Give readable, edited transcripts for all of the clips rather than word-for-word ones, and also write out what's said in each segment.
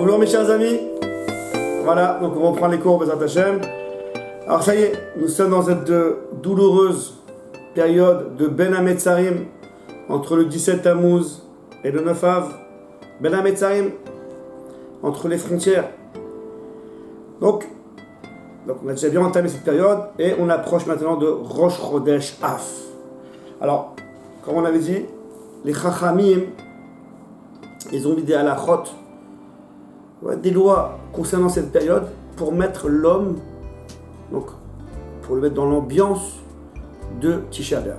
Bonjour mes chers amis. Voilà, donc on reprend les cours Bezrat Hashem. Alors ça y est, nous sommes dans cette douloureuse période de Ben Hametzarim entre le 17 Tammuz et le 9 Av. Ben Hametzarim, entre les frontières. Donc on a déjà bien entamé cette période et on approche maintenant de Rosh Chodesh Av. Alors, comme on avait dit, les Chachamim, ils ont mis des halachot, des lois concernant cette période pour mettre l'homme, donc pour le mettre dans l'ambiance de Tisha B'Av.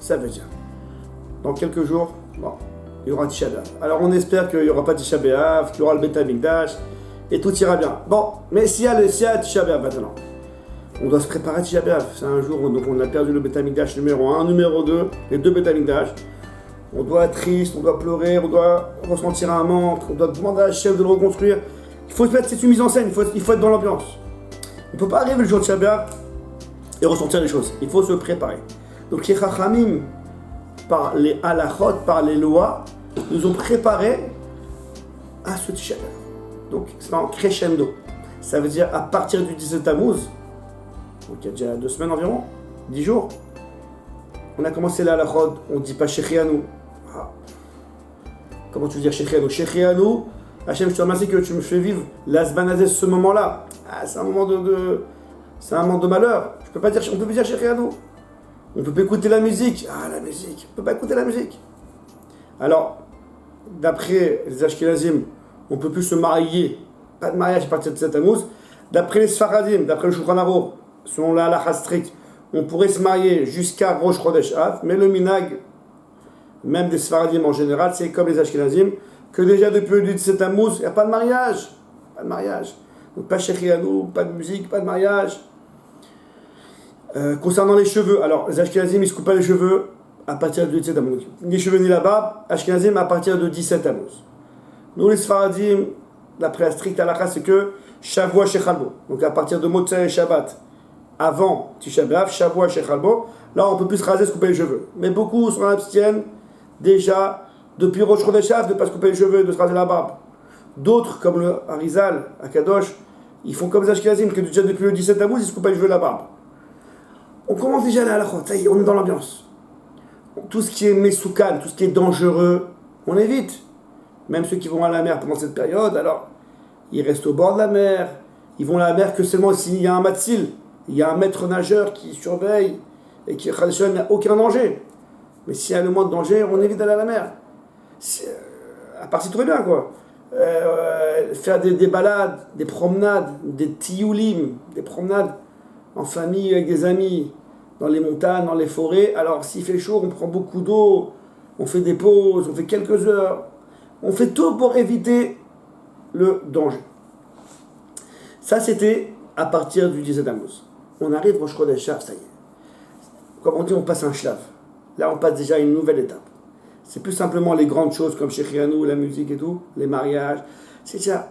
Ça veut dire, dans quelques jours, il y aura Tisha B'Av. Alors on espère qu'il n'y aura pas Tisha B'Av, qu'il y aura le Beit HaMikdash, et tout ira bien. Bon, mais s'il y a Tisha B'Av maintenant, on doit se préparer à Tisha B'Av. C'est un jour où donc on a perdu le Beit HaMikdash numéro 1, numéro 2, les deux Beit HaMikdash. On doit être triste, on doit pleurer, on doit ressentir un manque, on doit demander à Hachem de le reconstruire. Il faut être, c'est une mise en scène, il faut être dans l'ambiance. On ne peut pas arriver le jour de Tisha B'Av et ressentir les choses. Il faut se préparer. Donc les Chachamim, par les halachot, par les lois, nous ont préparé à ce Tisha B'Av. Donc c'est en crescendo. Ça veut dire à partir du 17 Tammuz, donc il y a déjà 2 semaines environ, 10 jours, on a commencé la halachot, on ne dit pas Shechianu. Comment tu veux dire Shechianu? Shechianu, Hachem, je te remercie que tu me fais vivre l'Azbanazé ce moment-là. C'est un moment c'est un moment de malheur. On peut plus dire Shechianu. On peut pas écouter la musique. La musique. On peut pas écouter la musique. Alors, d'après les Ashkenazim, on peut plus se marier. Pas de mariage à partir de cette Tammuz. D'après les Sfaradim, d'après le Shulchan Aruch, selon la halakha stricte, on pourrait se marier jusqu'à Rosh Chodesh Av, mais le minag, même des Sfaradim en général, c'est comme les Ashkenazim, que déjà depuis le 17 Tammuz, il n'y a pas de mariage. Pas de mariage. Donc pas Shechianu, pas de musique, pas de mariage. Concernant les cheveux, alors les Ashkenazim, ils ne se coupent pas les cheveux à partir du 17 Tammuz. Ni les cheveux ni la barbe, Ashkenazim à partir de 17 Tammuz. Nous les Sfaradim, d'après la stricte halakha, c'est que Shavua Shechalbo. Donc à partir de Motzei et Shabbat, avant Tisha B'Av, Shavua Shechalbo, là on peut plus se raser, se couper les cheveux. Mais beaucoup s'en abstiennent déjà depuis Rosh Chodesh Av de ne pas se couper les cheveux et de se raser la barbe. D'autres, comme le Harizal, à Kadosh, ils font comme les Ashkenazim, que déjà depuis le 17 Tammuz, ils se coupent les cheveux et la barbe. On commence déjà à la halachot, ça y est, on est dans l'ambiance. Tout ce qui est mesoukan, tout ce qui est dangereux, on évite. Même ceux qui vont à la mer pendant cette période, alors, ils restent au bord de la mer, ils vont à la mer que seulement s'il y a un matzil, il y a un maître nageur qui surveille et qui n'a aucun danger. Mais s'il y a le moins de danger, on évite d'aller à la mer. À part si tout va bien, quoi. Faire des balades, des promenades, des tiyoulim, des promenades en famille, avec des amis, dans les montagnes, dans les forêts. Alors, s'il fait chaud, on prend beaucoup d'eau, on fait des pauses, on fait quelques heures. On fait tout pour éviter le danger. Ça, c'était à partir du 17 Tammuz. On arrive au Rosh Chodesh Av, ça y est. Comme on dit, on passe un shlav. Là, on passe déjà à une nouvelle étape. C'est plus simplement les grandes choses comme Shechianu, la musique et tout, les mariages. C'est déjà,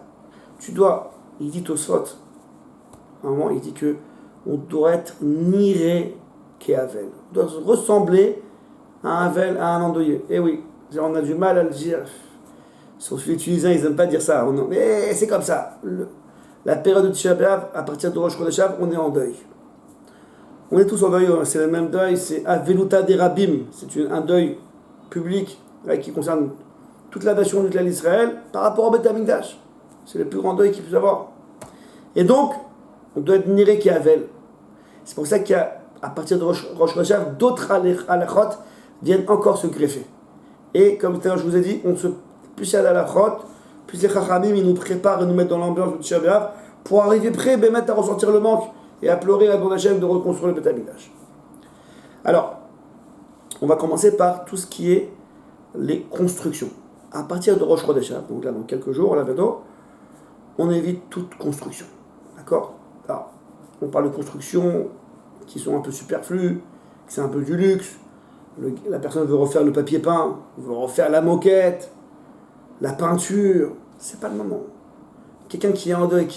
il dit Tosfot, à un moment, il dit que on doit être niré qu'Avel. On doit ressembler à un Avel, à un endeuillé. Eh oui, on a du mal à le dire. Sauf les Tunisiens, ils n'aiment pas dire ça. Mais c'est comme ça. La période de Tisha B'Av, à partir de Rosh Chodesh Av, on est en deuil. On est tous en deuil, c'est le même deuil, c'est Aveluta des Rabim. C'est un deuil public qui concerne toute la nation d'Israël par rapport au Beit HaMikdash. C'est le plus grand deuil qu'il puisse avoir. Et donc, on doit être niré qu'Avel. C'est pour ça qu'à partir de Rosh Chodesh Av, d'autres halachot viennent encore se greffer. Et comme tout à l'heure je vous ai dit, plus il y a l'halachot, plus les chachamim ils nous préparent et nous mettent dans l'ambiance de Tisha B'Av pour arriver prêt, à ressentir le manque et à pleurer à demander à Hachem de reconstruire le Beit HaMikdash. Alors, on va commencer par tout ce qui est les constructions. À partir de Rosh Chodesh Av, donc là dans quelques jours, là bientôt, on évite toute construction. D'accord? Alors, on parle de constructions qui sont un peu superflues, c'est un peu du luxe. La personne veut refaire le papier peint, veut refaire la moquette, la peinture, c'est pas le moment. Quelqu'un qui est en deuil,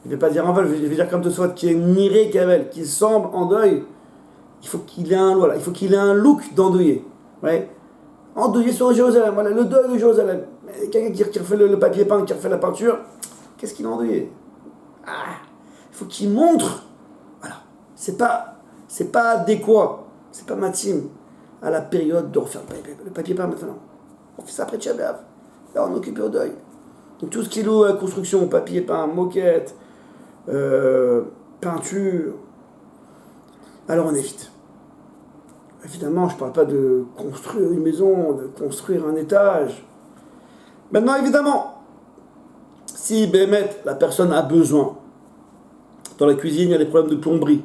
je vais pas dire en vol, je vais dire comme de soit, qui est niré qu'Avel, qui semble en deuil, il faut qu'il ait un look d'endeuillé. Ouais. endeuillé sur Jérusalem, voilà, le deuil de Jérusalem. Mais quelqu'un qui refait le papier peint, qui refait la peinture, qu'est-ce qu'il est endeuillé? Il faut qu'il montre, voilà, c'est pas adéquat, c'est pas matime à la période de refaire le papier peint maintenant. On fait ça après Tisha B'Av. Là, on est occupé au deuil. Donc tout ce qui est la construction, papier peint, moquette, peinture, alors on évite. Évidemment, je ne parle pas de construire une maison, de construire un étage. Maintenant, évidemment, si la personne a besoin, dans la cuisine, il y a des problèmes de plomberie,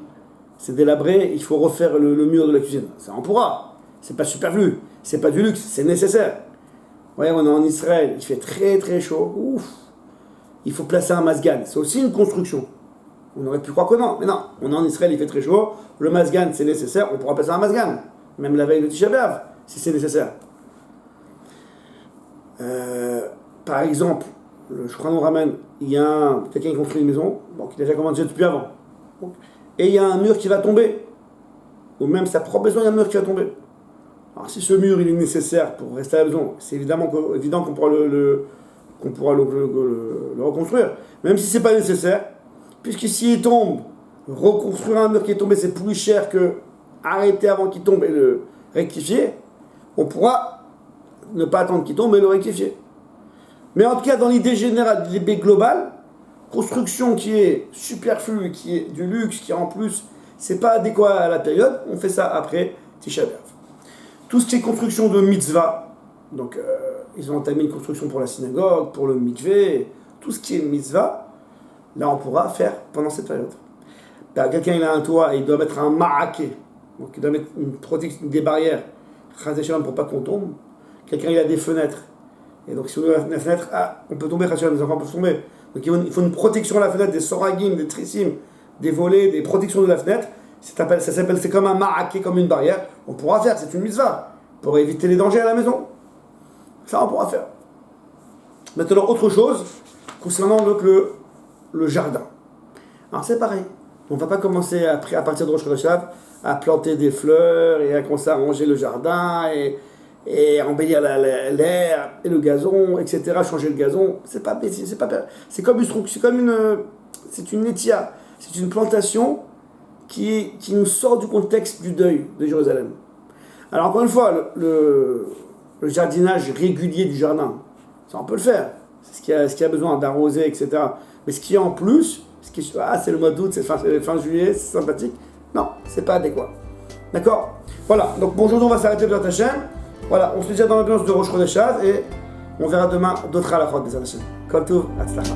c'est délabré, il faut refaire le mur de la cuisine. Ça, on pourra. C'est pas superflu, c'est pas du luxe, c'est nécessaire. Voyez, on est en Israël, il fait très très chaud. Ouf. Il faut placer un masgan. C'est aussi une construction. On aurait pu croire que non, mais non. On est en Israël, il fait très chaud. Le masgan, c'est nécessaire. On pourra placer un masgan, même la veille de Tisha B'Av, si c'est nécessaire. Par exemple, le Shulchan Aruch ramène, il y a quelqu'un qui construit une maison, qui a déjà commencé depuis avant. Et il y a un mur qui va tomber. Ou même sa propre maison, il y a un mur qui va tomber. Alors si ce mur il est nécessaire pour rester à la maison, c'est évident qu'on pourra le reconstruire. Même si c'est pas nécessaire, puisque s'il tombe, reconstruire un mur qui est tombé, c'est plus cher que arrêter avant qu'il tombe et le rectifier, on pourra ne pas attendre qu'il tombe et le rectifier. Mais en tout cas, dans l'idée générale, l'idée globale, construction qui est superflue, qui est du luxe, qui en plus, c'est pas adéquat à la période, on fait ça après Tisha B'Av. Tout ce qui est construction de mitzvah, donc ils ont entamé une construction pour la synagogue, pour le mikvé, tout ce qui est mitzvah, là on pourra faire pendant cette période. Quelqu'un il a un toit et il doit mettre un ma'aké, donc il doit mettre une protection, des barrières, pour pas qu'on tombe. Quelqu'un il a des fenêtres, et donc si on a une fenêtre, on peut tomber, les enfants peuvent tomber. Donc il faut une protection à la fenêtre, des soragim, des trissim, des volets, des protections de la fenêtre. C'est comme un ma'aké, comme une barrière. On pourra faire, c'est une mitzvah, pour éviter les dangers à la maison. Ça, on pourra faire. Maintenant, autre chose, concernant le jardin. Alors, c'est pareil. On ne va pas commencer, à partir de Rosh Hashanah, à planter des fleurs et à commencer à arranger le jardin et embellir l'air et le gazon, etc. Changer le gazon. C'est une étia. C'est une plantation qui nous sort du contexte du deuil de Jérusalem. Alors encore une fois, le jardinage régulier du jardin, ça on peut le faire. C'est ce qui a besoin d'arroser, etc. Mais ce qui est en plus, c'est le mois d'août, c'est fin juillet, c'est sympathique. Non, c'est pas adéquat. D'accord? Voilà, donc bonjour, on va s'arrêter de ta chaîne. Voilà, on se dit déjà dans l'ambiance de Rosh Chodesh et on verra demain d'autres à la fois des chaîne. Kol Tov, Hatzlacha.